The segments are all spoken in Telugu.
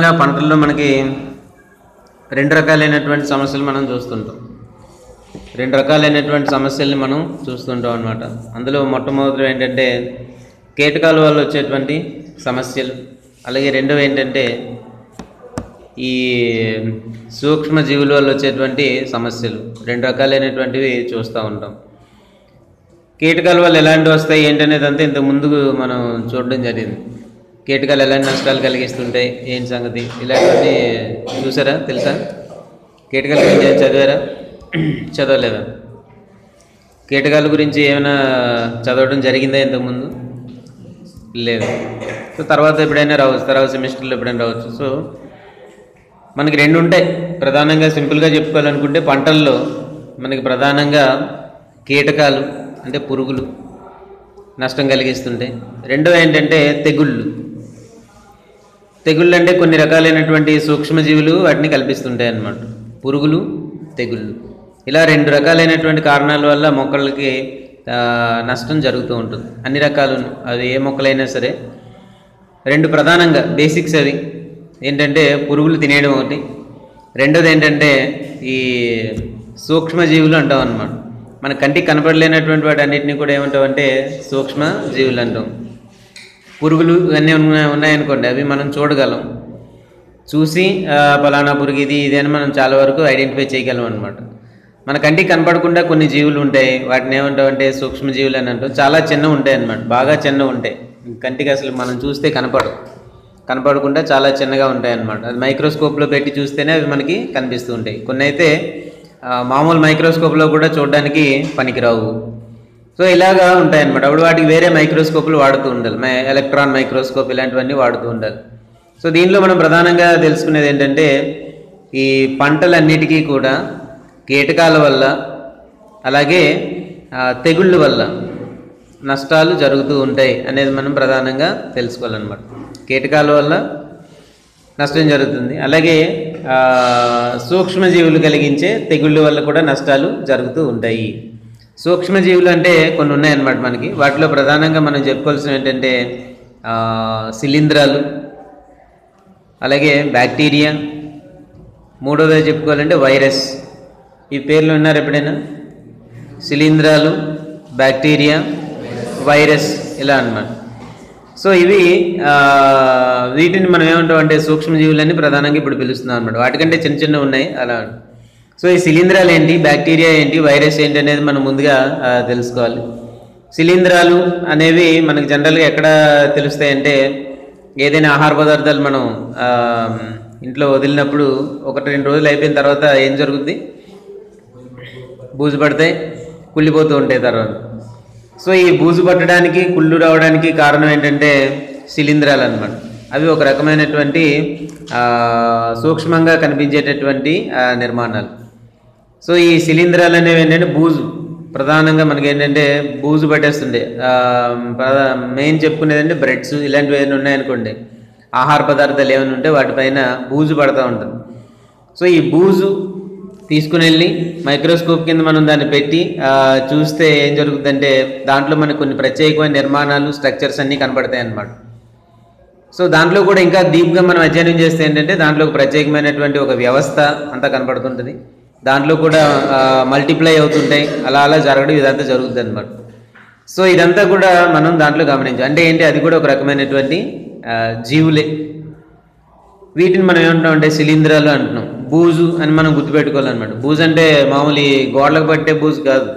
ప్రధానంగా పంటల్లో మనకి రెండు రకాలైనటువంటి సమస్యలు మనం చూస్తుంటాం. రెండు రకాలైనటువంటి సమస్యల్ని మనం చూస్తుంటాం అన్నమాట. అందులో మొట్టమొదటి ఏంటంటే కీటకాల వల్ల వచ్చేటువంటి సమస్యలు, అలాగే రెండవ ఏంటంటే ఈ సూక్ష్మజీవుల వల్ల వచ్చేటువంటి సమస్యలు. రెండు రకాలైనటువంటివి చూస్తూ ఉంటాం. కీటకాల వల్ల ఎలాంటివి వస్తాయి ఏంటనేది అంతా ఇంతకు ముందు మనం చూడడం జరిగింది. కీటకాలు ఎలాంటి నష్టాలు కలిగిస్తుంటాయి, ఏంటి సంగతి, ఇలాంటివన్నీ చూసారా, తెలుసా? కీటకాల గురించి చదివారా, చదవలేదా? కీటకాల గురించి ఏమైనా చదవడం జరిగిందా ఇంతకుముందు? లేదు. సో తర్వాత ఎప్పుడైనా రావచ్చు, తర్వాత సెమిస్టర్లో ఎప్పుడైనా రావచ్చు. సో మనకి రెండు ఉంటాయి ప్రధానంగా. సింపుల్గా చెప్పుకోవాలనుకుంటే పంటల్లో మనకి ప్రధానంగా కీటకాలు అంటే పురుగులు నష్టం కలిగిస్తుంటాయి. రెండవ ఏంటంటే తెగుళ్ళు. తెగుళ్ళు అంటే కొన్ని రకాలైనటువంటి సూక్ష్మజీవులు వాటిని కల్పిస్తుంటాయి అన్నమాట. పురుగులు, తెగుళ్ళు, ఇలా రెండు రకాలైనటువంటి కారణాల వల్ల మొక్కలకి నష్టం జరుగుతూ ఉంటుంది. అన్ని రకాలు, అది ఏ మొక్కలైనా సరే. రెండు ప్రధానంగా బేసిక్స్ అవి ఏంటంటే పురుగులు తినేయడం ఒకటి, రెండోది ఏంటంటే ఈ సూక్ష్మజీవులు అంటాం అన్నమాట. మన కంటికి కనపడలేనటువంటి వాటి అన్నింటినీ కూడా ఏమంటామంటే సూక్ష్మజీవులు అంటాం. పురుగులు ఇవన్నీ ఉన్నాయనుకోండి, అవి మనం చూడగలం, చూసి ఫలానా పురుగు ఇది అని మనం చాలా వరకు ఐడెంటిఫై చేయగలం అనమాట. మన కంటికి కనపడకుండా కొన్ని జీవులు ఉంటాయి, వాటిని ఏమంటామంటే సూక్ష్మజీవులు అని అంటాం. చాలా చిన్నవి ఉంటాయి అన్నమాట, బాగా చిన్నవి ఉంటాయి, కంటికి అసలు మనం చూస్తే కనపడకుండా చాలా చిన్నగా ఉంటాయి అన్నమాట. అది మైక్రోస్కోప్లో పెట్టి చూస్తేనే అవి మనకి కనిపిస్తూ ఉంటాయి. కొన్ని అయితే మామూలు మైక్రోస్కోప్లో కూడా చూడడానికి పనికిరావు. సో ఇలాగా ఉంటాయన్నమాట. అప్పుడు వాటికి వేరే మైక్రోస్కోప్లు వాడుతూ ఉండాలి, ఎలక్ట్రాన్ మైక్రోస్కోప్ ఇలాంటివన్నీ వాడుతూ ఉండాలి. సో దీనిలో మనం ప్రధానంగా తెలుసుకునేది ఏంటంటే ఈ పంటలన్నిటికీ కూడా కీటకాల వల్ల అలాగే తెగుళ్ళ వల్ల నష్టాలు జరుగుతూ ఉంటాయి అనేది మనం ప్రధానంగా తెలుసుకోవాలన్నమాట. కీటకాల వల్ల నష్టం జరుగుతుంది, అలాగే సూక్ష్మజీవులు కలిగించే తెగుళ్ళ వల్ల కూడా నష్టాలు జరుగుతూ ఉంటాయి. సూక్ష్మజీవులు అంటే కొన్ని ఉన్నాయన్నమాట మనకి. వాటిలో ప్రధానంగా మనం చెప్పుకోవాల్సిన ఏంటంటే శిలీంధ్రాలు, అలాగే బ్యాక్టీరియా, మూడోది చెప్పుకోవాలంటే వైరస్. ఈ పేర్లు విన్నారు ఎప్పుడైనా? శిలీంధ్రాలు, బ్యాక్టీరియా, వైరస్, ఇలా అన్నమాట. సో ఇవి వీటిని మనం ఏమంటాం అంటే సూక్ష్మజీవులని ప్రధానంగా ఇప్పుడు పిలుస్తున్నాం అనమాట. వాటికంటే చిన్న చిన్న ఉన్నాయి అలా. సో ఈ శిలీంధ్రాలు ఏంటి, బ్యాక్టీరియా ఏంటి, వైరస్ ఏంటి అనేది మనం ముందుగా తెలుసుకోవాలి. శిలీంధ్రాలు అనేవి మనకు జనరల్గా ఎక్కడ తెలుస్తాయి అంటే ఏదైనా ఆహార పదార్థాలు మనం ఇంట్లో వదిలినప్పుడు 1-2 రోజులు అయిపోయిన తర్వాత ఏం జరుగుద్ది? బూజు పడతాయి, కుళ్ళిపోతూ ఉంటాయి తర్వాత. సో ఈ బూజు పట్టడానికి, కుళ్ళు రావడానికి కారణం ఏంటంటే శిలీంధ్రాలు అన్నమాట. అవి ఒక రకమైనటువంటి సూక్ష్మంగా కనిపించేటటువంటి నిర్మాణాలు. సో ఈ శిలీంధ్రాలు అనేవి ఏంటంటే బూజు, ప్రధానంగా మనకి ఏంటంటే బూజు పట్టేస్తుండే. మెయిన్ చెప్పుకునేది అంటే బ్రెడ్స్ ఇలాంటివి ఏమైనా ఉన్నాయనుకోండి, ఆహార పదార్థాలు ఏమైనా ఉంటే వాటిపైన బూజు పడుతూ ఉంటుంది. సో ఈ బూజు తీసుకుని వెళ్ళి మైక్రోస్కోప్ కింద మనం దాన్ని పెట్టి చూస్తే ఏం జరుగుతుందంటే దాంట్లో మనకు కొన్ని ప్రత్యేకమైన నిర్మాణాలు, స్ట్రక్చర్స్ అన్నీ కనపడతాయి అన్నమాట. సో దాంట్లో కూడా ఇంకా డీప్గా మనం అధ్యయనం చేస్తే ఏంటంటే దాంట్లో ఒక ప్రత్యేకమైనటువంటి ఒక వ్యవస్థ అంతా కనపడుతుంటుంది. దాంట్లో కూడా మల్టిప్లై అవుతుంటాయి, అలా అలా జరగడం ఇదంతా జరుగుతుంది అన్నమాట. సో ఇదంతా కూడా మనం దాంట్లో గమనించాం. అంటే ఏంటి, అది కూడా ఒక రకమైనటువంటి జీవులే. వీటిని మనం ఏమంటాం అంటే శిలీంధ్రాలు అంటున్నాం. బూజు అని మనం గుర్తుపెట్టుకోవాలన్నమాట. బూజు అంటే మామూలు గోడలకు పట్టే బూజు కాదు,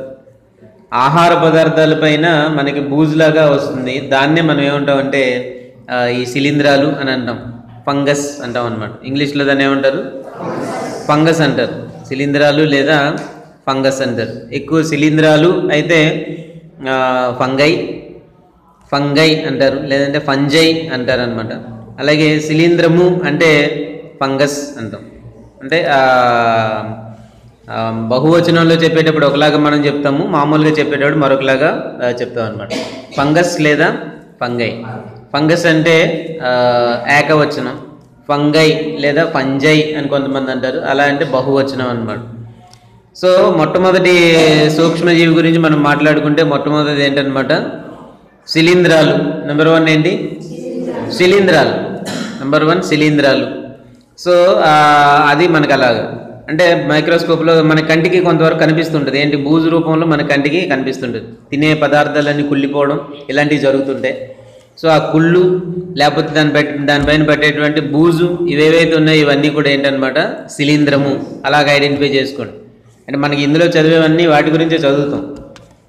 ఆహార పదార్థాలపైన మనకి బూజులాగా వస్తుంది. దాన్నే మనం ఏమంటామంటే ఈ శిలీంధ్రాలు అని అంటాం, ఫంగస్ అంటాం అన్నమాట. ఇంగ్లీష్లో దాన్ని ఏమంటారు? ఫంగస్ అంటారు. శిలీంధ్రాలు లేదా ఫంగస్ అంటారు. ఎక్కువ శిలీంధ్రాలు అయితే ఫంగై అంటారు, లేదంటే ఫంజై అంటారు అనమాట. అలాగే శిలీంధ్రము అంటే ఫంగస్ అంటాం. అంటే బహువచనంలో చెప్పేటప్పుడు ఒకలాగా మనం చెప్తాము, మామూలుగా చెప్పేటప్పుడు మరొకలాగా చెప్తాం అనమాట. ఫంగస్ లేదా ఫంగై. ఫంగస్ అంటే ఏకవచనం, ఫంగై లేదా ఫంజై అని కొంతమంది అంటారు, అలా అంటే బహువచనం అన్నమాట. సో మొట్టమొదటి సూక్ష్మజీవి గురించి మనం మాట్లాడుకుంటే మొట్టమొదటిది ఏంటనమాట? శిలీంధ్రాలు. నెంబర్ 1 ఏంటి? శిలీంధ్రాలు. నెంబర్ 1 శిలీంధ్రాలు. సో అది మనకు అలాగా అంటే మైక్రోస్కోప్లో మన కంటికి కొంతవరకు కనిపిస్తుంటుంది. ఏంటి బూజు రూపంలో మన కంటికి కనిపిస్తుంటుంది. తినే పదార్థాలన్నీ కుళ్ళిపోవడం ఇలాంటివి జరుగుతుంటాయి. సో ఆ కుళ్ళు లేకపోతే దానిపైన పెట్టేటువంటి బూజు ఇవేవైతే ఉన్నాయో ఇవన్నీ కూడా ఏంటనమాట శిలీంధ్రము. అలాగ ఐడెంటిఫై చేసుకోండి. అంటే మనకి ఇందులో చదివేవన్నీ వాటి గురించే చదువుతాం.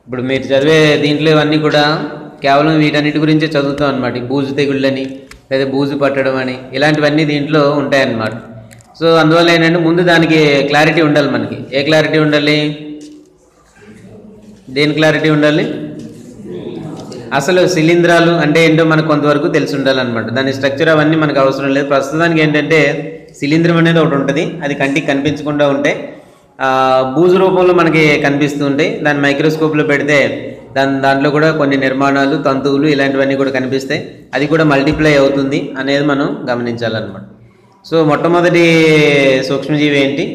ఇప్పుడు మీరు చదివే దీంట్లో ఇవన్నీ కూడా కేవలం వీటన్నిటి గురించే చదువుతాం అనమాట. ఈ బూజు తెగుళ్ళని లేదా బూజు పట్టడం అని ఇలాంటివన్నీ దీంట్లో ఉంటాయన్నమాట. సో అందువల్ల ఏంటంటే ముందు దానికి క్లారిటీ ఉండాలి. మనకి ఏ క్లారిటీ ఉండాలి? దేని క్లారిటీ ఉండాలి? అసలు శిలీంధ్రాలు అంటే ఏంటో మనకు కొంతవరకు తెలిసి ఉండాలన్నమాట. దాని స్ట్రక్చర్ అవన్నీ మనకు అవసరం లేదు. ప్రస్తుతానికి ఏంటంటే శిలీంధ్రం అనేది ఒకటి ఉంటుంది. అది కంటికి కనిపించకుండా ఉంటే బూజు రూపంలో మనకి కనిపిస్తూ ఉంటాయి. దాన్ని మైక్రోస్కోప్లో పెడితే దాంట్లో కూడా కొన్ని నిర్మాణాలు, తంతువులు ఇలాంటివన్నీ కూడా కనిపిస్తాయి. అది కూడా మల్టిప్లై అవుతుంది అనేది మనం గమనించాలన్నమాట. సో మొట్టమొదటి సూక్ష్మజీవి ఏంటి?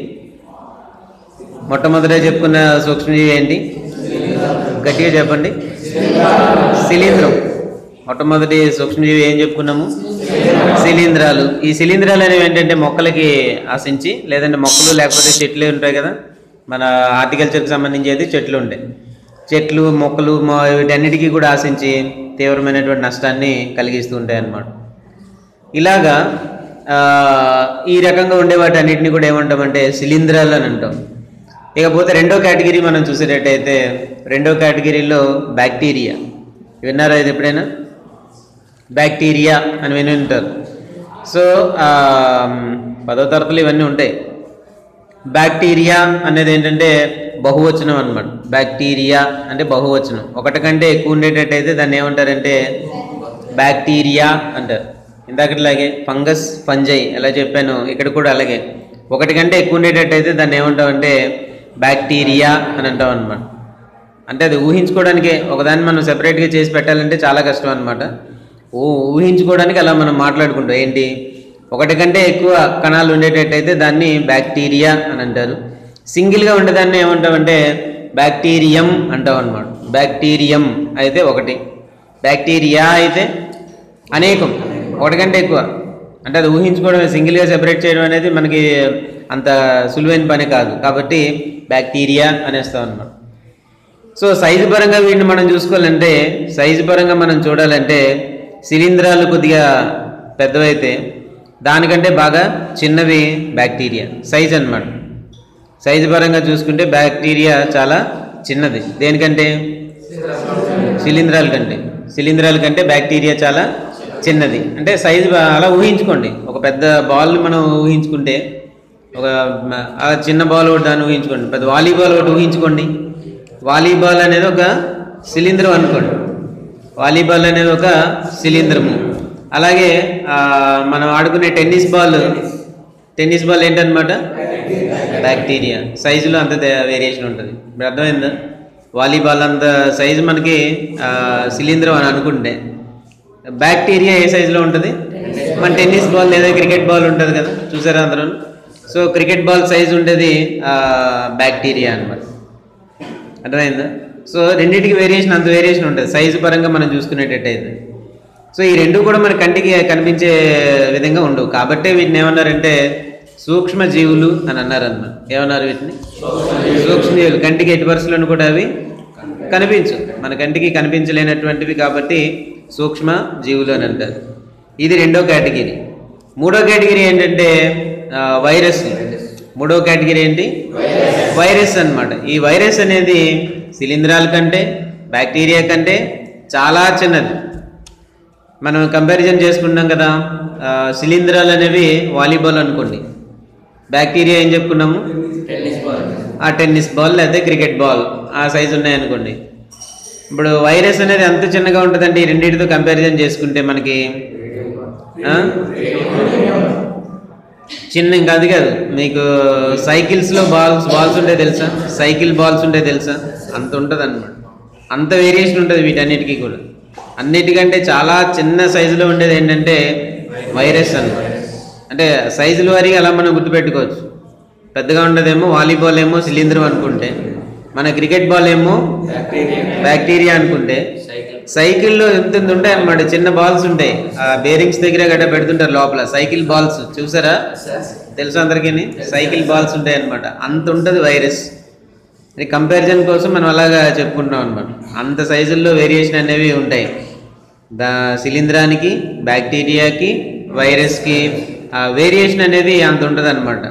మొట్టమొదట చెప్పుకున్న సూక్ష్మజీవి ఏంటి? గట్టిగా చెప్పండి. శిలీంధ్రం. మొట్టమొదటి సూక్ష్మజీవి ఏం చెప్పుకున్నాము? శిలీంధ్రాలు. ఈ శిలీంధ్రాలు అనేవి ఏంటంటే మొక్కలకి ఆశించి లేదంటే మొక్కలు లేకపోతే చెట్లు ఉంటాయి కదా, మన హార్టికల్చర్కి సంబంధించి అయితే చెట్లు ఉంటాయి. చెట్లు మొక్కలు వీటన్నిటికీ కూడా ఆశించి తీవ్రమైనటువంటి నష్టాన్ని కలిగిస్తూ ఉంటాయి అన్నమాట. ఇలాగా ఈ రకంగా ఉండే వాటి అన్నిటిని కూడా ఏమంటామంటే శిలీంధ్రాలు అని అంటాం. ఇకపోతే రెండో కేటగిరీ మనం చూసేటట్టయితే రెండో కేటగిరీలో బ్యాక్టీరియా. విన్నారా ఇది ఎప్పుడైనా? బ్యాక్టీరియా అని విని ఉంటారు. సో 10వ తరగతిలో ఇవన్నీ ఉంటాయి. బ్యాక్టీరియా అనేది ఏంటంటే బహువచనం అన్నమాట. బ్యాక్టీరియా అంటే బహువచనం. ఒకటి కంటే ఎక్కువ ఉండేటట్టయితే దాన్ని ఏమంటారంటే బ్యాక్టీరియా అంటారు. ఇందాకట్లాగే ఫంగస్, ఫంజై ఎలా చెప్పాను, ఇక్కడ కూడా అలాగే ఒకటి కంటే ఎక్కువ ఉండేటట్టయితే దాన్ని ఏమంటామంటే బ్యాక్టీరియా అని అంటాం అనమాట. అంటే అది ఊహించుకోవడానికి ఒకదాన్ని మనం సెపరేట్గా చేసి పెట్టాలంటే చాలా కష్టం అనమాట. ఊహించుకోవడానికి అలా మనం మాట్లాడుకుంటాం. ఏంటి, ఒకటి కంటే ఎక్కువ కణాలు ఉండేటట్టయితే దాన్ని బ్యాక్టీరియా అని అంటారు. సింగిల్గా ఉండేదాన్ని ఏమంటామంటే బ్యాక్టీరియం అంటాం అనమాట. బ్యాక్టీరియం అయితే ఒకటి, బ్యాక్టీరియా అయితే అనేకం, ఒకటి కంటే ఎక్కువ. అంటే అది ఊహించుకోవడం, సింగిల్గా సెపరేట్ చేయడం అనేది మనకి అంత సులువైన పని కాదు. కాబట్టి బ్యాక్టీరియా అనేస్తాం అన్నమాట. సో సైజు పరంగా వీటిని మనం చూసుకోవాలంటే, సైజు పరంగా మనం చూడాలంటే శిలీంధ్రాలు కొద్దిగా పెద్దవైతే దానికంటే బాగా చిన్నవి బ్యాక్టీరియా సైజ్ అన్నమాట. సైజు పరంగా చూసుకుంటే బ్యాక్టీరియా చాలా చిన్నది. దేనికంటే? శిలీంధ్రాల కంటే బ్యాక్టీరియా చాలా చిన్నది. అంటే సైజు అలా ఊహించుకోండి. ఒక పెద్ద బాల్ని మనం ఊహించుకుంటే, ఒక చిన్న బాల్ ఒకటి దాన్ని ఊహించుకోండి, పెద్ద వాలీబాల్ ఒకటి ఊహించుకోండి. వాలీబాల్ అనేది ఒక శిలీంధ్రం అనుకోండి. వాలీబాల్ అనేది ఒక శిలీంధ్రము. అలాగే మనం ఆడుకునే టెన్నిస్ బాల్ ఏంటనమాట? బ్యాక్టీరియా. సైజులో అంత వేరియేషన్ ఉంటుంది. ఇప్పుడు అర్థమైందా? వాలీబాల్ అంత సైజు మనకి శిలీంధ్రం అని అనుకుంటే, బ్యాక్టీరియా ఏ సైజులో ఉంటుంది? మన టెన్నిస్ బాల్ లేదా క్రికెట్ బాల్ ఉంటుంది కదా, చూసారా అందరూ? సో క్రికెట్ బాల్ సైజు ఉండేది బ్యాక్టీరియా అన్నమాట. అర్థమైందా? సో రెండింటికి వేరియేషన్, అంత వేరియేషన్ ఉంటుంది సైజు పరంగా మనం చూసుకునేటట్టయితే. సో ఈ రెండు కూడా మన కంటికి కనిపించే విధంగా ఉండవు. కాబట్టే వీటిని ఏమన్నారంటే సూక్ష్మజీవులు అని అన్నారన్నమాట. ఏమన్నారు వీటిని? సూక్ష్మజీవులు. కంటికి ఎట్టి పరిస్థితులను కూడా అవి కనిపించు, మన కంటికి కనిపించలేనటువంటివి కాబట్టి సూక్ష్మ జీవులు అని అంటారు. ఇది రెండో కేటగిరీ. మూడో కేటగిరీ ఏంటంటే వైరస్. మూడో కేటగిరీ ఏంటి? వైరస్ అన్నమాట. ఈ వైరస్ అనేది శిలీంధ్రాల కంటే, బ్యాక్టీరియా కంటే చాలా చిన్నది. మనం కంపారిజన్ చేసుకున్నాం కదా, శిలీంధ్రాలు అనేవి వాలీబాల్ అనుకోండి, బ్యాక్టీరియా ఏం చెప్పుకున్నాము? టెన్నిస్ బాల్ లేదా క్రికెట్ బాల్ ఆ సైజు ఉన్నాయనుకోండి. ఇప్పుడు వైరస్ అనేది ఎంత చిన్నగా ఉంటుందంటే ఈ రెండింటితో కంపారిజన్ చేసుకుంటే మనకి చిన్న, ఇంకా అది కాదు, మీకు సైకిల్స్లో బాల్స్ ఉంటే తెలుసా? సైకిల్ బాల్స్ ఉంటే తెలుసా? అంత ఉంటుంది అన్నమాట. అంత వేరియేషన్ ఉంటుంది వీటన్నిటికీ కూడా. అన్నిటికంటే చాలా చిన్న సైజులో ఉండేది ఏంటంటే వైరస్ అన్నమాట. అంటే సైజుల వారీగా అలా మనం గుర్తుపెట్టుకోవచ్చు. పెద్దగా ఉండదేమో వాలీబాల్ ఏమో శిలీంధ్రం అనుకుంటే, మన క్రికెట్ బాల్ ఏమో బ్యాక్టీరియా అనుకుంటే, సైకిల్లో ఎంత ఉంటాయి అనమాట, చిన్న బాల్స్ ఉంటాయి, ఆ బేరింగ్స్ దగ్గర గట్ట పెడుతుంటారు లోపల, సైకిల్ బాల్స్ చూసారా, తెలుసు అందరికీ, సైకిల్ బాల్స్ ఉంటాయి అనమాట, అంత ఉంటుంది వైరస్. అది కంపారిజన్ కోసం మనం అలాగా చెప్పుకుంటాం అనమాట. అంత సైజుల్లో వేరియేషన్ అనేవి ఉంటాయి. శిలీంధ్రానికి, బ్యాక్టీరియాకి, వైరస్కి వేరియేషన్ అనేది అంత ఉంటుంది అనమాట.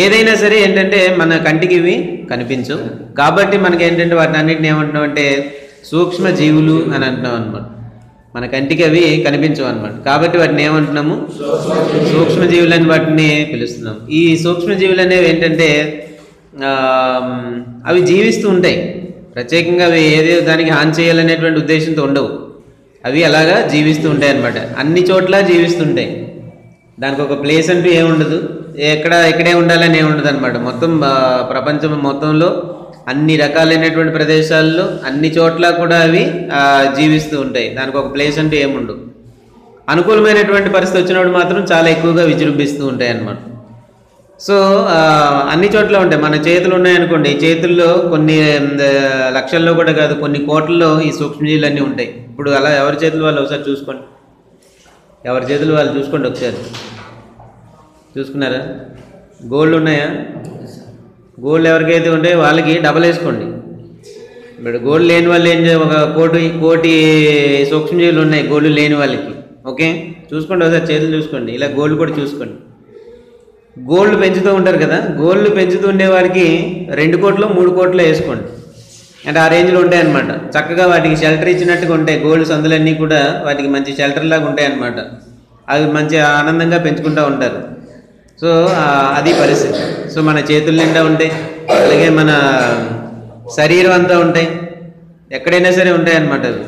ఏదైనా సరే ఏంటంటే మన కంటికి ఇవి కనిపించవు, కాబట్టి మనకి ఏంటంటే వాటిని అన్నింటిని ఏమంటున్నాం అంటే సూక్ష్మ జీవులు అని అంటున్నాం అనమాట. మన కంటికి అవి కనిపించవు అనమాట, కాబట్టి వాటిని ఏమంటున్నాము, సూక్ష్మజీవులు అని వాటిని పిలుస్తున్నాం. ఈ సూక్ష్మజీవులు అనేవి ఏంటంటే అవి జీవిస్తూ ఉంటాయి, ప్రత్యేకంగా అవి ఏదో దానికి హాని చేయాలనేటువంటి ఉద్దేశంతో ఉండవు, అవి అలాగా జీవిస్తూ ఉంటాయి అన్నమాట. అన్ని చోట్ల జీవిస్తుంటాయి, దానికి ఒక ప్లేస్ అంటూ ఏముండదు, ఇక్కడే ఉండాలని ఏముండదు అనమాట. మొత్తం ప్రపంచం మొత్తంలో అన్ని రకాలైనటువంటి ప్రదేశాల్లో అన్ని చోట్ల కూడా అవి జీవిస్తూ ఉంటాయి, దానికి ఒక ప్లేస్ అంటూ ఏముండదు. అనుకూలమైనటువంటి పరిస్థితి వచ్చినప్పుడు మాత్రం చాలా ఎక్కువగా విజృంభిస్తూ ఉంటాయి అన్నమాట. సో అన్ని చోట్ల ఉంటాయి. మన చేతులు ఉన్నాయనుకోండి, ఈ చేతుల్లో కొన్ని లక్షల్లో కూడా కాదు, కొన్ని కోట్లలో ఈ సూక్ష్మజీవులు అన్నీ ఉంటాయి. ఇప్పుడు అలా ఎవరి చేతులు వాళ్ళు ఒకసారి చూసుకోండి, ఎవరి చేతులు వాళ్ళు చూసుకోండి ఒకసారి. చూసుకున్నారా? గోల్డ్ ఉన్నాయా? గోల్డ్ ఎవరికైతే ఉంటాయో వాళ్ళకి డబల్ వేసుకోండి. ఇప్పుడు గోల్డ్ లేని వాళ్ళు ఏం చేయాలి, ఒక కోటి సూక్ష్మజీవులు ఉన్నాయి గోల్డ్ లేని వాళ్ళకి. ఓకే, చూసుకోండి ఒకసారి, చేతులు చూసుకోండి, ఇలా గోల్డ్ కూడా చూసుకోండి. గోల్డ్ పెంచుతూ ఉంటారు కదా, గోల్డ్ పెంచుతూ ఉండేవాడికి 2 కోట్లు 3 కోట్లు వేసుకోండి, అంటే ఆ రేంజ్లో ఉంటాయి అన్నమాట. చక్కగా వాటికి షెల్టర్ ఇచ్చినట్టుగా ఉంటాయి, గోల్డ్ సందులన్నీ కూడా వాటికి మంచి షెల్టర్ లాగా ఉంటాయి అన్నమాట. అవి మంచి ఆనందంగా పెంచుకుంటూ ఉంటారు. సో అది పరిస్థితి. సో మన చేతుల నిండా ఉంటాయి, అలాగే మన శరీరం అంతా ఉంటాయి, ఎక్కడైనా సరే ఉంటాయి అన్నమాట అవి.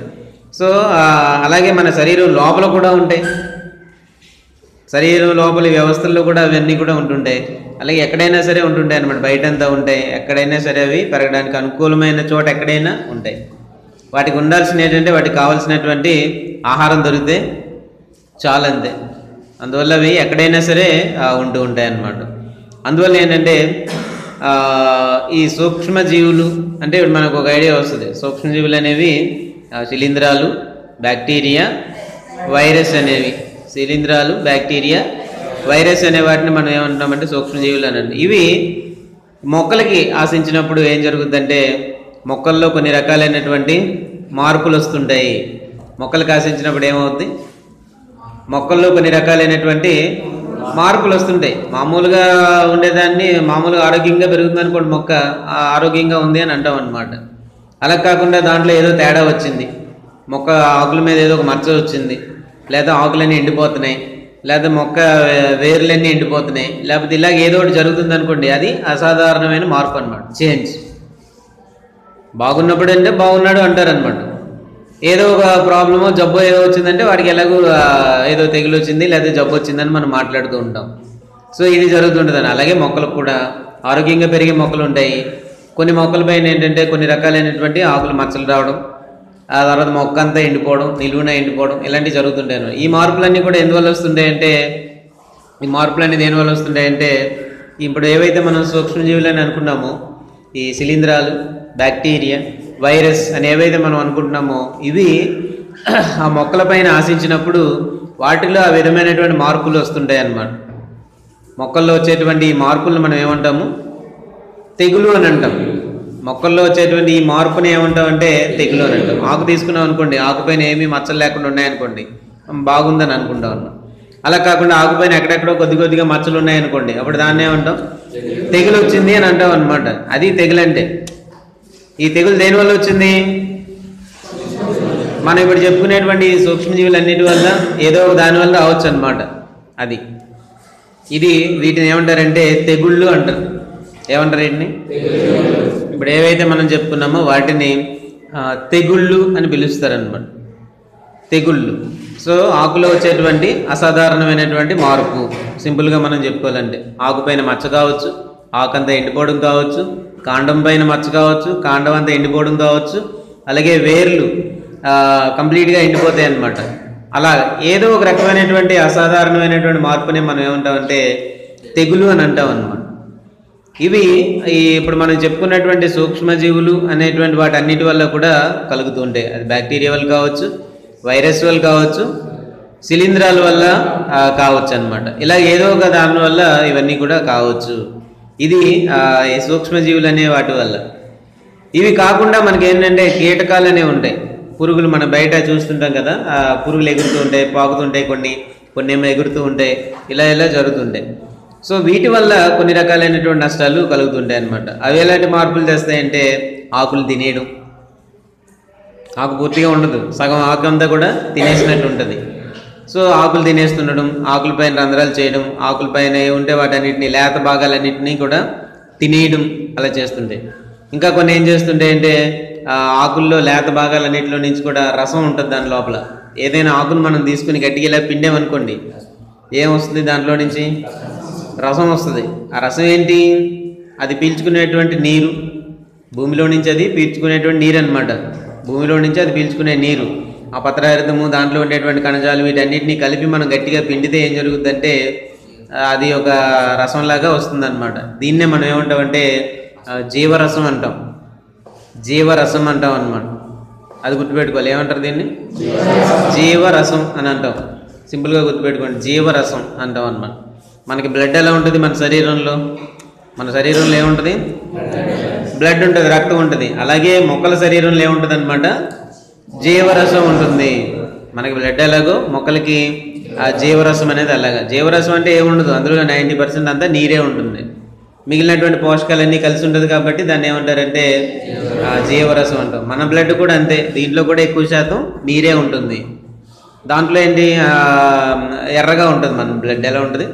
సో అలాగే మన శరీరం లోపల కూడా ఉంటాయి, శరీరం లోపల వ్యవస్థల్లో కూడా అవన్నీ కూడా ఉంటుంటాయి, అలాగే ఎక్కడైనా సరే ఉంటుంటాయి అన్నమాట. బయటంతా ఉంటాయి, ఎక్కడైనా సరే అవి పెరగడానికి అనుకూలమైన చోట ఎక్కడైనా ఉంటాయి. వాటికి ఉండాల్సిన ఏంటంటే వాటికి కావాల్సినటువంటి ఆహారం దొరికితే చాలా, అంతే. అందువల్ల అవి ఎక్కడైనా సరే ఉంటూ ఉంటాయి అన్నమాట. అందువల్ల ఏంటంటే ఈ సూక్ష్మజీవులు అంటే మనకు ఒక ఐడియా వస్తుంది. సూక్ష్మజీవులు అనేవి శిలీంధ్రాలు, బ్యాక్టీరియా, వైరస్ అనేవి. శిలీంధ్రాలు, బ్యాక్టీరియా, వైరస్ అనే వాటిని మనం ఏమంటున్నామంటే సూక్ష్మజీవులు అని. ఇవి మొక్కలకి ఆశించినప్పుడు ఏం జరుగుతుందంటే మొక్కల్లో కొన్ని రకాలైనటువంటి మార్పులు వస్తుంటాయి. మొక్కలకు ఆశించినప్పుడు ఏమవుతుంది, మొక్కల్లో కొన్ని రకాలైనటువంటి మార్పులు వస్తుంటాయి. మామూలుగా ఉండేదాన్ని మామూలుగా ఆరోగ్యంగా పెరుగుతుంది అనుకోండి, మొక్క ఆరోగ్యంగా ఉంది అని అంటాం అనమాట. అలా కాకుండా దాంట్లో ఏదో తేడా వచ్చింది, మొక్క ఆకుల మీద ఏదో ఒక మచ్చ వచ్చింది, లేదా ఆకులన్నీ ఎండిపోతున్నాయి, లేదా మొక్క వేర్లన్నీ ఎండిపోతున్నాయి, లేకపోతే ఇలాగ ఏదో ఒకటి జరుగుతుంది అనుకోండి, అది అసాధారణమైన మార్పు అనమాట, చేంజ్. బాగున్నప్పుడు అంటే బాగున్నాడు అంటారనమాట. ఏదో ఒక ప్రాబ్లమో జబ్బో ఏదో వచ్చిందంటే వాడికి ఎలాగో ఏదో తెగులు వచ్చింది లేదా జబ్బు వచ్చిందని మనం మాట్లాడుతూ ఉంటాం. సో ఇది జరుగుతుంటుందని. అలాగే మొక్కలకు కూడా ఆరోగ్యంగా పెరిగే మొక్కలు ఉంటాయి, కొన్ని మొక్కల పైన ఏంటంటే కొన్ని రకాలైనటువంటి ఆకులు మచ్చలు రావడం, ఆ తర్వాత మొక్క అంతా ఎండిపోవడం, నిలువున ఎండిపోవడం, ఇలాంటివి జరుగుతుంటాయి. ఈ మార్పులన్నీ కూడా ఎందువల్ల వస్తుంటాయంటే, ఈ మార్పులన్నీ దేనివల్ల వస్తుంటాయంటే ఇప్పుడు ఏవైతే మనం సూక్ష్మజీవులు అని అనుకున్నామో, ఈ శిలీంధ్రాలు, బ్యాక్టీరియా, వైరస్ అని ఏవైతే మనం అనుకుంటున్నామో ఇవి ఆ మొక్కలపైన ఆశించినప్పుడు వాటిలో ఆ విధమైనటువంటి మార్పులు వస్తుంటాయి అన్నమాట. మొక్కల్లో వచ్చేటువంటి ఈ మార్పులను మనం ఏమంటాము, తెగులు అని అంటాం. మొక్కల్లో వచ్చేటువంటి ఈ మార్పుని ఏమంటామంటే తెగులు అని అంటాం. ఆకు తీసుకున్నాం అనుకోండి, ఆకుపైన ఏమీ మచ్చలు లేకుండా ఉన్నాయనుకోండి, బాగుందని అనుకుంటాం అన్నమాట. అలా కాకుండా ఆకుపైన ఎక్కడెక్కడో కొద్దిగా మచ్చలు ఉన్నాయనుకోండి, అప్పుడు దాన్ని ఏమంటాం, తెగులు వచ్చింది అని అంటాం అనమాట. అది తెగులు అంటే. ఈ తెగులు దేనివల్ల వచ్చింది, మనం ఇప్పుడు చెప్పుకునేటువంటి సూక్ష్మజీవులు అన్నిటి వల్ల ఏదో ఒక దానివల్ల రావచ్చు అనమాట. అది వీటిని ఏమంటారంటే తెగుళ్ళు అంటారు. ఏమంటారు వీటిని? ఇప్పుడు ఏవైతే మనం చెప్పుకున్నామో వాటిని తెగుళ్ళు అని పిలుస్తారనమాట, తెగుళ్ళు. సో ఆకులో వచ్చేటువంటి అసాధారణమైనటువంటి మార్పు, సింపుల్గా మనం చెప్పుకోవాలంటే ఆకుపైన మచ్చ కావచ్చు, ఆకంతా ఎండిపోవడం కావచ్చు, కాండం పైన మచ్చ కావచ్చు, కాండం అంతా ఎండిపోవడం కావచ్చు, అలాగే వేర్లు కంప్లీట్గా ఎండిపోతాయి అన్నమాట. అలా ఏదో ఒక రకమైనటువంటి అసాధారణమైనటువంటి మార్పుని మనం ఏమంటామంటే తెగులు అని అంటాం అన్నమాట. ఇవి ఇప్పుడు మనం చెప్పుకున్నటువంటి సూక్ష్మజీవులు అనేటువంటి వాటి అన్నిటి వల్ల కూడా కలుగుతూ ఉంటాయి. అది బ్యాక్టీరియా వల్ల కావచ్చు, వైరస్ వల్ల కావచ్చు, శిలీంధ్రాల వల్ల కావచ్చు అన్నమాట. ఇలా ఏదో ఒక దాని వల్ల ఇవన్నీ కూడా కావచ్చు. ఇది సూక్ష్మజీవులు అనే వాటి వల్ల. ఇవి కాకుండా మనకి ఏంటంటే కీటకాలు అనేవి ఉంటాయి. పురుగులు మనం బయట చూస్తుంటాం కదా, పురుగులు ఎగురుతూ ఉంటాయి, పాకుతుంటాయి, కొన్ని ఏమో ఎగురుతూ ఉంటాయి, ఇలా జరుగుతుంటాయి. సో వీటి వల్ల కొన్ని రకాలైనటువంటి నష్టాలు కలుగుతుంటాయి అన్నమాట. అవి ఎలాంటి మార్పులు తెస్తాయంటే ఆకులు తినేయడం, ఆకు పూర్తిగా ఉండదు, సగం ఆకు అంతా కూడా తినేసినట్టు ఉంటుంది. సో ఆకులు తినేస్తుండడం, ఆకులపైన రంధ్రాలు చేయడం, ఆకులపైన ఉంటే వాటన్నిటిని లేత భాగాలన్నింటినీ కూడా తినేయడం అలా చేస్తుంటాయి. ఇంకా కొన్ని ఏం చేస్తుంటాయి అంటే ఆకుల్లో లేత భాగాలన్నింటిలో నుంచి కూడా రసం ఉంటుంది దాని లోపల. ఏదైనా ఆకును మనం తీసుకుని గట్టిగా ఇలా పిండామనుకోండి, ఏమొస్తుంది దాంట్లో నుంచి? రసం వస్తుంది. ఆ రసం ఏంటి? అది పీల్చుకునేటువంటి నీరు, భూమిలో నుంచి అది పీల్చుకునేటువంటి నీరు అనమాట. భూమిలో నుంచి అది పీల్చుకునే నీరు, ఆ పత్రహరితము, దాంట్లో ఉండేటువంటి కణజాలు, వీటన్నిటిని కలిపి మనం గట్టిగా పిండితే ఏం జరుగుతుందంటే అది ఒక రసంలాగా వస్తుందన్నమాట. దీన్నే మనం ఏమంటామంటే జీవరసం అంటాం, జీవరసం అంటాం అన్నమాట. అది గుర్తుపెట్టుకోవాలి. ఏమంటారు దీన్ని? జీవరసం అని అంటాం. సింపుల్గా గుర్తుపెట్టుకోండి, జీవరసం అంటాం అన్నమాట. మనకి బ్లడ్ ఎలా ఉంటుంది మన శరీరంలో? మన శరీరంలో ఏముంటుంది? బ్లడ్ ఉంటుంది, రక్తం ఉంటుంది. అలాగే మొక్కల శరీరంలో ఏముంటుంది అనమాట? జీవరసం ఉంటుంది. మనకి బ్లడ్ ఎలాగో మొక్కలకి ఆ జీవరసం అనేది అలాగా. జీవరసం అంటే ఏముండదు, అందులో 90% అంతా నీరే ఉంటుంది. మిగిలినటువంటి పోషకాలన్నీ కలిసి ఉంటుంది కాబట్టి దాన్ని ఏమంటారంటే జీవరసం అంటాం. మన బ్లడ్ కూడా అంతే, దీంట్లో కూడా ఎక్కువ శాతం నీరే ఉంటుంది. దాంట్లో ఏంటి ఎర్రగా ఉంటుంది. మన బ్లడ్ ఎలా ఉంటుంది?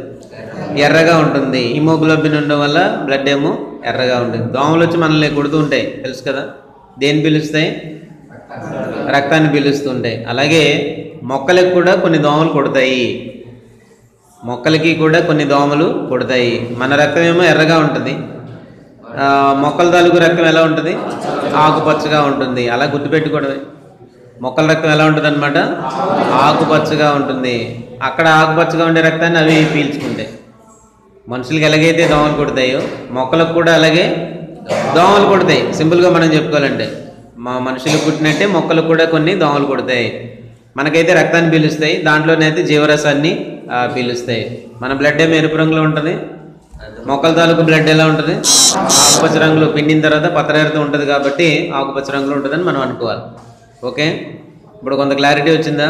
ఎర్రగా ఉంటుంది. హిమోగ్లోబిన్ ఉండడం వల్ల బ్లడ్ ఏమో ఎర్రగా ఉంటుంది. దోమలు వచ్చి మనల్ని కొడుతూ ఉంటాయి, తెలుసు కదా. దేన్ని పిలుస్తాయి? రక్తాన్ని పీలుస్తుంటాయి. అలాగే మొక్కలకు కూడా కొన్ని దోమలు కొడతాయి, మొక్కలకి కూడా కొన్ని దోమలు కొడతాయి. మన రక్తం ఏమో ఎర్రగా ఉంటుంది, మొక్కల తాలూకు రక్తం ఎలా ఉంటుంది? ఆకుపచ్చగా ఉంటుంది. అలా గుర్తుపెట్టుకోవడమే. మొక్కల రక్తం ఎలా ఉంటుంది అనమాట? ఆకుపచ్చగా ఉంటుంది. అక్కడ ఆకుపచ్చగా ఉండే రక్తాన్ని అవి పీల్చుకుంటాయి. మనుషులకి ఎలాగైతే దోమలు కొడతాయో మొక్కలకు కూడా అలాగే దోమలు కొడతాయి. సింపుల్గా మనం చెప్పుకోవాలంటే మనుషులకు పుట్టినట్టే మొక్కలకు కూడా కొన్ని దోమలు కొడతాయి. మనకైతే రక్తాన్ని పీలుస్తాయి, దాంట్లోనైతే జీవరసాన్ని పీలుస్తాయి. మన బ్లడ్ ఏమో ఎరుపు రంగులో ఉంటుంది, మొక్కల తాలూకు బ్లడ్ ఎలా ఉంటుంది? ఆకుపచ్చ రంగులో. పిండిన తర్వాత పత్రహరితం ఉంటుంది కాబట్టి ఆకుపచ్చ రంగులో ఉంటుందని మనం అనుకోవాలి. ఓకే, ఇప్పుడు కొంత క్లారిటీ వచ్చిందా?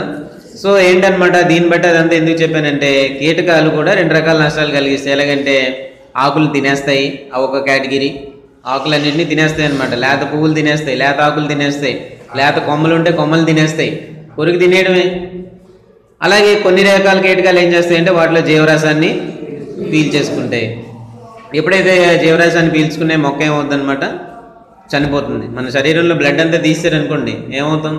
సో ఏంటనమాట, దీన్ని బట్టి అదంతా ఎందుకు చెప్పానంటే కీటకాలు కూడా 2 రకాల నష్టాలు కలిగిస్తాయి. ఎలాగంటే ఆకులు తినేస్తాయి, అవి ఒక కేటగిరీ. ఆకులన్నింటినీ తినేస్తాయి అనమాట. లేత పువ్వులు తినేస్తాయి, లేత ఆకులు తినేస్తాయి, లేత కొమ్మలు ఉంటే కొమ్మలు తినేస్తాయి, కొరికి తినేయడమే. అలాగే కొన్ని రకాల కీటకాలు ఏం చేస్తాయంటే వాటిలో జీవరసాన్ని పీల్చేసుకుంటాయి. ఎప్పుడైతే జీవరసాన్ని పీల్చుకునే మొక్క ఏమవుతుందన్నమాట? చనిపోతుంది. మన శరీరంలో బ్లడ్ అంతా తీస్తారనుకోండి, ఏమవుతాం?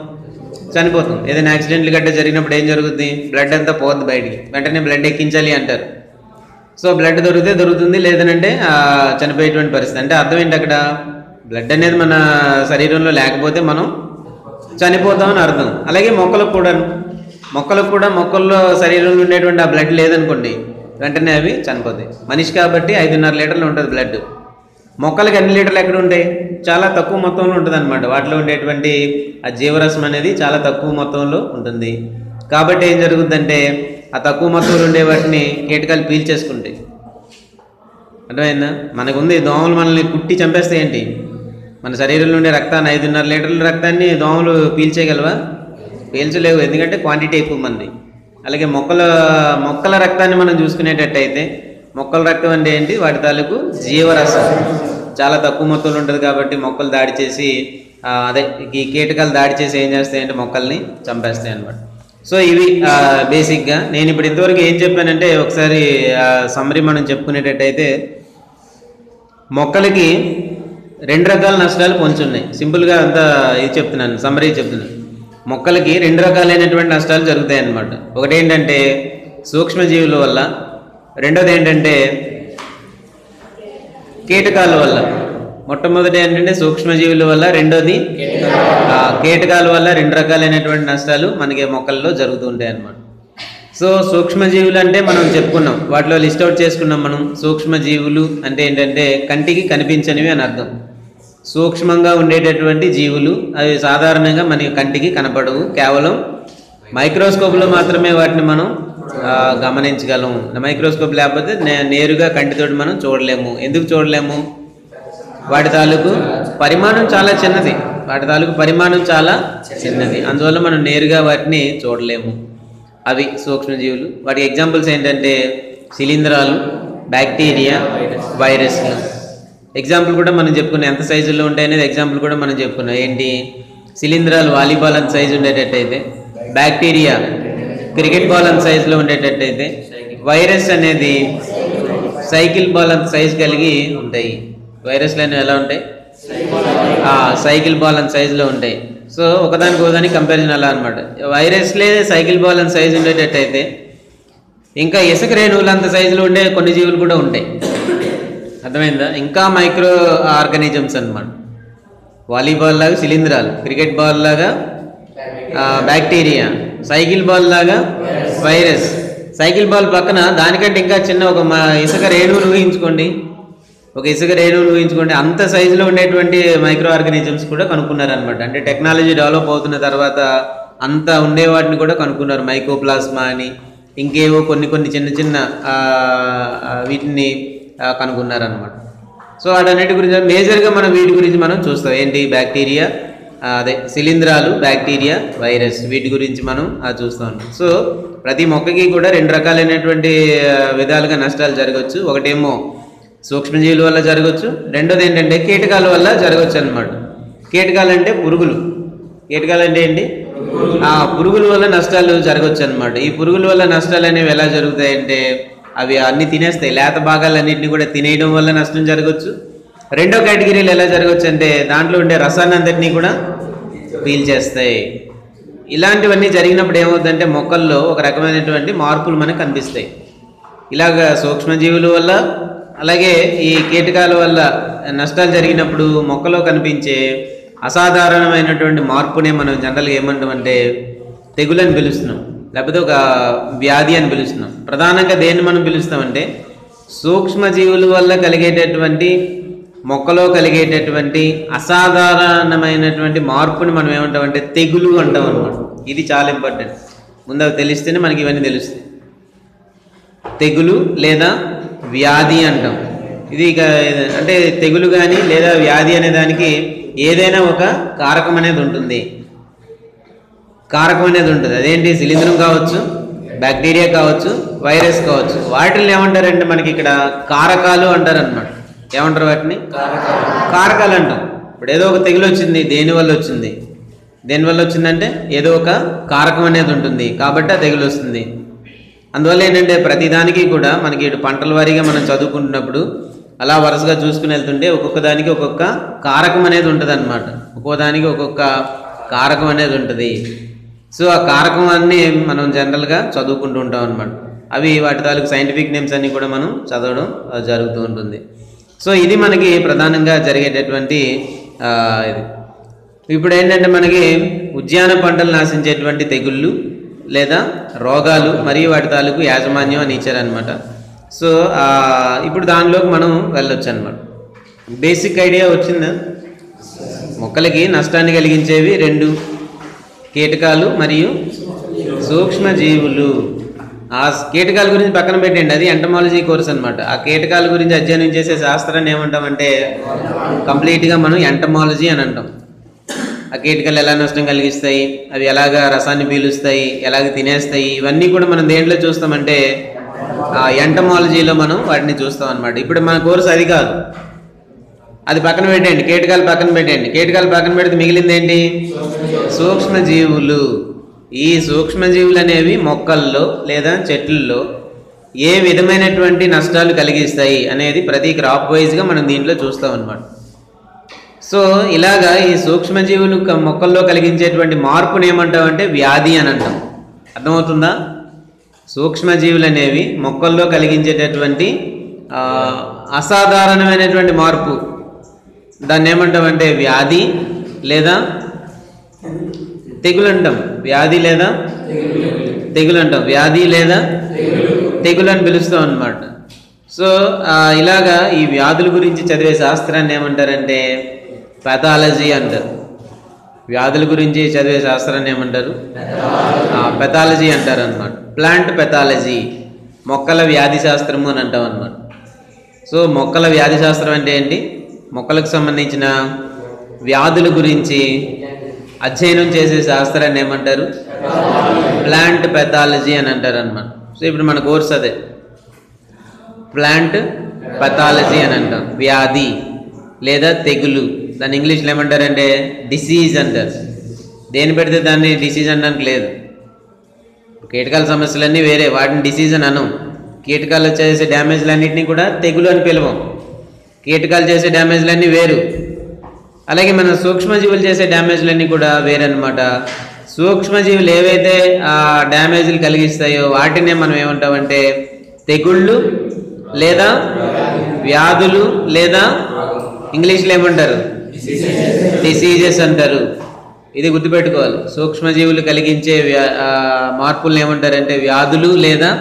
చనిపోతాం. ఏదైనా యాక్సిడెంట్లు గట్ట జరిగినప్పుడు ఏం జరుగుతుంది? బ్లడ్ అంతా పోద్ది బయటికి, వెంటనే బ్లడ్ ఎక్కించాలి అంటారు. సో బ్లడ్ దొరికితే దొరుకుతుంది, లేదనంటే చనిపోయేటువంటి పరిస్థితి. అంటే అర్థం ఏంటి అక్కడ? బ్లడ్ అనేది మన శరీరంలో లేకపోతే మనం చనిపోతామని అర్థం. అలాగే మొక్కలకు కూడా మొక్కల్లో శరీరంలో ఉండేటువంటి ఆ బ్లడ్ లేదనుకోండి, వెంటనే అవి చనిపోతాయి. మనిషి కాబట్టి 5.5 లీటర్లు ఉంటుంది బ్లడ్. మొక్కలకి ఎన్ని లీటర్లు ఎక్కడ ఉంటాయి? చాలా తక్కువ మొత్తంలో ఉంటుంది అనమాట. వాటిలో ఉండేటువంటి ఆ జీవరసం అనేది చాలా తక్కువ మొత్తంలో ఉంటుంది. కాబట్టి ఏం జరుగుతుందంటే ఆ తక్కువ మొత్తంలో ఉండే వాటిని కీటకాలు పీల్చేసుకుంటాయి. అర్థమైందా? మనకు ఉంది దోమలు మనల్ని కుట్టి చంపేస్తాయి. ఏంటి? మన శరీరంలో ఉండే రక్తాన్ని 5.5 లీటర్ల రక్తాన్ని దోమలు పీల్చేయగలవా? పీల్చలేవు, ఎందుకంటే క్వాంటిటీ ఎక్కువ మంది. అలాగే మొక్కల రక్తాన్ని మనం చూసుకునేటట్టయితే మొక్కల రక్తం అంటే ఏంటి? వాటి తాలూకు జీవరసం చాలా తక్కువ మొత్తంలో ఉంటుంది కాబట్టి మొక్కలు దాడి చేసి ఈ కీటకాలు దాడి చేసి ఏం చేస్తాయంటే మొక్కల్ని చంపేస్తాయి అన్నమాట. సో ఇవి బేసిక్గా నేను ఇప్పుడు ఇంతవరకు ఏం చెప్పానంటే ఒకసారి సమ్మరీ మనం చెప్పుకునేటట్టయితే మొక్కలకి 2 రకాల నష్టాలు పొంచున్నాయి. సింపుల్గా అంతా ఇది చెప్తున్నాను, సమ్మరీ చెప్తున్నాను. మొక్కలకి 2 రకాలైనటువంటి నష్టాలు జరుగుతాయి అన్నమాట. ఒకటి ఏంటంటే సూక్ష్మజీవుల వల్ల, రెండోది ఏంటంటే కీటకాల వల్ల. మొట్టమొదటి ఏంటంటే సూక్ష్మజీవుల వల్ల, రెండోది కీటకాల వల్ల 2 రకాలైనటువంటి నష్టాలు మనకి మొక్కల్లో జరుగుతూ ఉంటాయి అన్నమాట. సో సూక్ష్మజీవులు అంటే మనం చెప్పుకున్నాం, వాటిలో లిస్ట్ అవుట్ చేసుకున్నాం మనం. సూక్ష్మజీవులు అంటే ఏంటంటే కంటికి కనిపించనివి అని అర్థం. సూక్ష్మంగా ఉండేటటువంటి జీవులు, అవి సాధారణంగా మన కంటికి కనపడవు, కేవలం మైక్రోస్కోప్లో మాత్రమే వాటిని మనం గమనించగలం. మైక్రోస్కోప్ లేకపోతే నేరుగా కంటితోటి మనం చూడలేము. ఎందుకు చూడలేము? వాటి తాలూకు పరిమాణం చాలా చిన్నది, అందువల్ల మనం నేరుగా వాటిని చూడలేము. అవి సూక్ష్మజీవులు. వాటి ఎగ్జాంపుల్స్ ఏంటంటే శిలీంధ్రాలు, బ్యాక్టీరియా, వైరస్లు. ఎగ్జాంపుల్ కూడా మనం చెప్పుకున్నాం, ఎంత సైజుల్లో ఉంటాయి అనేది ఎగ్జాంపుల్ కూడా మనం చెప్పుకున్నాం. ఏంటి? శిలీంధ్రాలు వాలీబాల్ అంత సైజు ఉండేటట్టయితే, బ్యాక్టీరియా క్రికెట్ బాల్ అంత సైజులో ఉండేటట్టయితే, వైరస్ అనేది సైకిల్ బాల్ అంత సైజు కలిగి ఉంటాయి. వైరస్లు అనేవి ఎలా ఉంటాయి? సైకిల్ బాల్ అంత సైజులో ఉంటాయి. సో ఒకదానికి కంపారిజన్ అలా అనమాట. వైరస్లే సైకిల్ బాల్ అంత సైజు ఉండేటట్టయితే, ఇంకా ఇసుక రేణువులు అంత సైజులో ఉండే కొన్ని జీవులు కూడా ఉంటాయి. అర్థమైందా? ఇంకా మైక్రో ఆర్గానిజమ్స్ అనమాట. వాలీబాల్ లాగా శిలీంధ్రాలు, క్రికెట్ బాల్ లాగా బ్యాక్టీరియా, సైకిల్ బాల్ లాగా వైరస్. సైకిల్ బాల్ పక్కన దానికంటే ఇంకా చిన్న ఒక ఇసుక రేణువులు ఊహించుకోండి, అంత సైజులో ఉండేటువంటి మైక్రో ఆర్గానిజమ్స్ కూడా కనుక్కున్నారనమాట. అంటే టెక్నాలజీ డెవలప్ అవుతున్న తర్వాత అంత ఉండే వాటిని కూడా కనుక్కున్నారు. మైకోప్లాస్మా అని ఇంకేవో కొన్ని చిన్న వీటిని కనుక్కున్నారనమాట. సో వాటన్నిటి గురించి మేజర్గా మనం వీటి గురించి మనం చూస్తాం. ఏంటి? బ్యాక్టీరియా, అదే శిలీంధ్రాలు, బ్యాక్టీరియా, వైరస్, వీటి గురించి మనం చూస్తూ ఉంటాం. సో ప్రతి మొక్కకి కూడా రెండు రకాలైనటువంటి విధాలుగా నష్టాలు జరగవచ్చు. ఒకటేమో సూక్ష్మజీవుల వల్ల జరగవచ్చు, రెండోది ఏంటంటే కీటకాల వల్ల జరగవచ్చు అనమాట. కీటకాలు అంటే పురుగులు. కీటకాలు అంటే ఏంటి? పురుగుల వల్ల నష్టాలు జరగవచ్చు అనమాట. ఈ పురుగుల వల్ల నష్టాలు అనేవి ఎలా జరుగుతాయంటే, అవి అన్ని తినేస్తాయి, లేత భాగాలన్నింటినీ కూడా తినేయడం వల్ల నష్టం జరగవచ్చు. రెండో కేటగిరీలు ఎలా జరగవచ్చు అంటే, దాంట్లో ఉండే రసాన్ని అంతటినీ కూడా పీల్చేస్తాయి. ఇలాంటివన్నీ జరిగినప్పుడు ఏమవుతుందంటే మొక్కల్లో ఒక రకమైనటువంటి మార్పులు మనకు కనిపిస్తాయి. ఇలాగ సూక్ష్మజీవుల వల్ల అలాగే ఈ కీటకాల వల్ల నష్టాలు జరిగినప్పుడు మొక్కలో కనిపించే అసాధారణమైనటువంటి మార్పునే మనం జనరల్గా ఏమంటామంటే తెగులని పిలుస్తున్నాం, లేకపోతే ఒక వ్యాధి అని పిలుస్తున్నాం. ప్రధానంగా దేన్ని మనం పిలుస్తామంటే సూక్ష్మజీవుల వల్ల కలిగేటటువంటి, మొక్కలో కలిగేటటువంటి అసాధారణమైనటువంటి మార్పుని మనం ఏమంటామంటే తెగులు అంటాం అన్నమాట. ఇది చాలా ఇంపార్టెంట్. ముందు అవి తెలిస్తేనే మనకి ఇవన్నీ తెలుస్తాయి. తెగులు లేదా వ్యాధి అంటాం. ఇది అంటే తెగులు కానీ లేదా వ్యాధి అనే దానికి ఏదైనా ఒక కారకం అనేది ఉంటుంది. అదేంటి? శిలీంధ్రం కావచ్చు, బ్యాక్టీరియా కావచ్చు, వైరస్ కావచ్చు. వాటిని ఏమంటారంటే మనకి ఇక్కడ కారకాలు అంటారు అనమాట. ఏమంటారు వాటిని? కారకాలు అంటాం. ఇప్పుడు ఏదో ఒక తెగులు వచ్చింది, దేనివల్ల వచ్చిందంటే ఏదో ఒక కారకం అనేది ఉంటుంది కాబట్టి ఆ తెగులు వస్తుంది. అందువల్ల ఏంటంటే ప్రతిదానికి కూడా మనకి ఇటు పంటల వారీగా మనం చదువుకుంటున్నప్పుడు అలా వరుసగా చూసుకుని వెళ్తుంటే ఒక్కొక్క దానికి ఒక్కొక్క కారకం అనేది ఉంటుంది అనమాట. ఒక్కొక్క కారకం అనేది ఉంటుంది. సో ఆ కారకం అన్నీ మనం జనరల్గా చదువుకుంటూ ఉంటాం అనమాట. అవి వాటి తాలూకు సైంటిఫిక్ నేమ్స్ అన్నీ కూడా మనం చదవడం జరుగుతూ ఉంటుంది. సో ఇది మనకి ప్రధానంగా జరిగేటటువంటి ఇది. ఇప్పుడు ఏంటంటే మనకి ఉద్యాన పంటలు నాశించేటువంటి తెగుళ్ళు లేదా రోగాలు మరియు వాటి తాలూకు యాజమాన్యం అని ఇచ్చారనమాట. సో ఇప్పుడు దానిలోకి మనం వెళ్ళొచ్చు అనమాట. బేసిక్ ఐడియా వచ్చిందా? మొక్కలకి నష్టాన్ని కలిగించేవి రెండు, కీటకాలు మరియు సూక్ష్మజీవులు. ఆ కీటకాల గురించి పక్కన పెట్టండి, అది ఎంటమాలజీ కోర్స్ అనమాట. ఆ కీటకాల గురించి అధ్యయనం చేసే శాస్త్రాన్ని ఏమంటామంటే కంప్లీట్గా మనం ఎంటమాలజీ అని అంటాం. ఆ కీటకాలు ఎలా నష్టం కలిగిస్తాయి, అవి ఎలాగ రసాన్ని పీలుస్తాయి, ఎలాగ తినేస్తాయి, ఇవన్నీ కూడా మనం దేంట్లో చూస్తామంటే ఎంటమాలజీలో మనం వాటిని చూస్తాం అనమాట. ఇప్పుడు మన కోర్సు అది కాదు, అది పక్కన పెట్టండి, కీటకాలు పక్కన పెట్టండి. కీటకాలు పక్కన పెడితే మిగిలింది ఏంటి? సూక్ష్మజీవులు. ఈ సూక్ష్మజీవులు అనేవి మొక్కల్లో లేదా చెట్లలో ఏ విధమైనటువంటి నష్టాలు కలిగిస్తాయి అనేది ప్రతి క్రాప్ వైజ్గా మనం దీంట్లో చూస్తాం అనమాట. సో ఇలాగా ఈ సూక్ష్మజీవులు మొక్కల్లో కలిగించేటువంటి మార్పుని ఏమంటామంటే వ్యాధి అని అంటాం. అర్థమవుతుందా? సూక్ష్మజీవులు అనేవి మొక్కల్లో కలిగించేటటువంటి అసాధారణమైనటువంటి మార్పు, దాన్ని ఏమంటామంటే వ్యాధి లేదా తెగులు అంటాం. వ్యాధి లేదా తెగులు అంటాం, వ్యాధి లేదా తెగులు అని పిలుస్తాం అన్నమాట. సో ఇలాగా ఈ వ్యాధుల గురించి చదివే శాస్త్రాన్ని ఏమంటారంటే పెథాలజీ అంటారు. వ్యాధుల గురించి చదివే శాస్త్రాన్ని ఏమంటారు? పెథాలజీ అంటారు అన్నమాట. ప్లాంట్ పెథాలజీ, మొక్కల వ్యాధి శాస్త్రము అని అంటాం అన్నమాట. సో మొక్కల వ్యాధి శాస్త్రం అంటే ఏంటి? మొక్కలకు సంబంధించిన వ్యాధుల గురించి అధ్యయనం చేసే శాస్త్రాన్ని ఏమంటారు? ప్లాంట్ పెథాలజీ అని అంటారు అన్నమాట. సో ఇప్పుడు మన కోర్స్ అదే, ప్లాంట్ పెథాలజీ అని అంటాం. వ్యాధి లేదా తెగులు, దాన్ని ఇంగ్లీష్లో ఏమంటారంటే డిసీజ్ అంటారు. దేని పెడితే దాన్ని డిసీజ్ అనడానికి లేదు. కీటకాల సమస్యలన్నీ వేరే, వాటిని డిసీజ్ అని అనం. కీటకాలు చేసే డ్యామేజ్లన్నింటినీ కూడా తెగులు అని పిలవం. కీటకాలు చేసే డ్యామేజ్లన్నీ వేరు. అలాగే మన సూక్ష్మజీవులు చేసే డ్యామేజ్లన్నీ కూడా వేరనమాట. సూక్ష్మజీవులు ఏవైతే ఆ డ్యామేజ్లు కలిగిస్తాయో వాటినే మనం ఏమంటామంటే తెగుళ్ళు లేదా వ్యాధులు లేదా ఇంగ్లీష్లో ఏమంటారు? డిసీజెస్ అంటారు. ఇది గుర్తుపెట్టుకోవాలి. సూక్ష్మజీవులు కలిగించే మార్పులను ఏమంటారంటే వ్యాధులు లేదా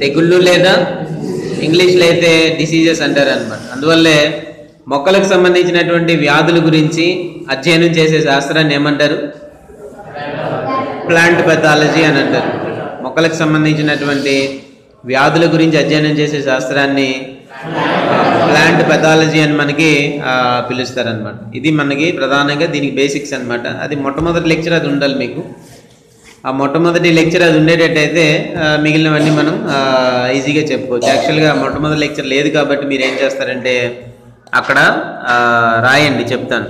తెగుళ్ళు లేదా ఇంగ్లీష్లో అయితే డిసీజెస్ అంటారు అనమాట. అందువల్లే మొక్కలకు సంబంధించినటువంటి వ్యాధుల గురించి అధ్యయనం చేసే శాస్త్రాన్ని ఏమంటారు? ప్లాంట్ పెథాలజీ అని అంటారు. మొక్కలకు సంబంధించినటువంటి వ్యాధుల గురించి అధ్యయనం చేసే శాస్త్రాన్ని ప్లాంట్ పెథాలజీ అని మనకి పిలుస్తారనమాట. ఇది మనకి ప్రధానంగా దీనికి బేసిక్స్ అనమాట. అది మొట్టమొదటి లెక్చర్ అది ఉండాలి మీకు. ఆ మొట్టమొదటి లెక్చర్ అది ఉండేటట్టయితే మిగిలినవన్నీ మనం ఈజీగా చెప్పుకోవచ్చు. యాక్చువల్గా మొట్టమొదటి లెక్చర్ లేదు కాబట్టి మీరు ఏం చేస్తారంటే అక్కడ రాయండి, చెప్తాను.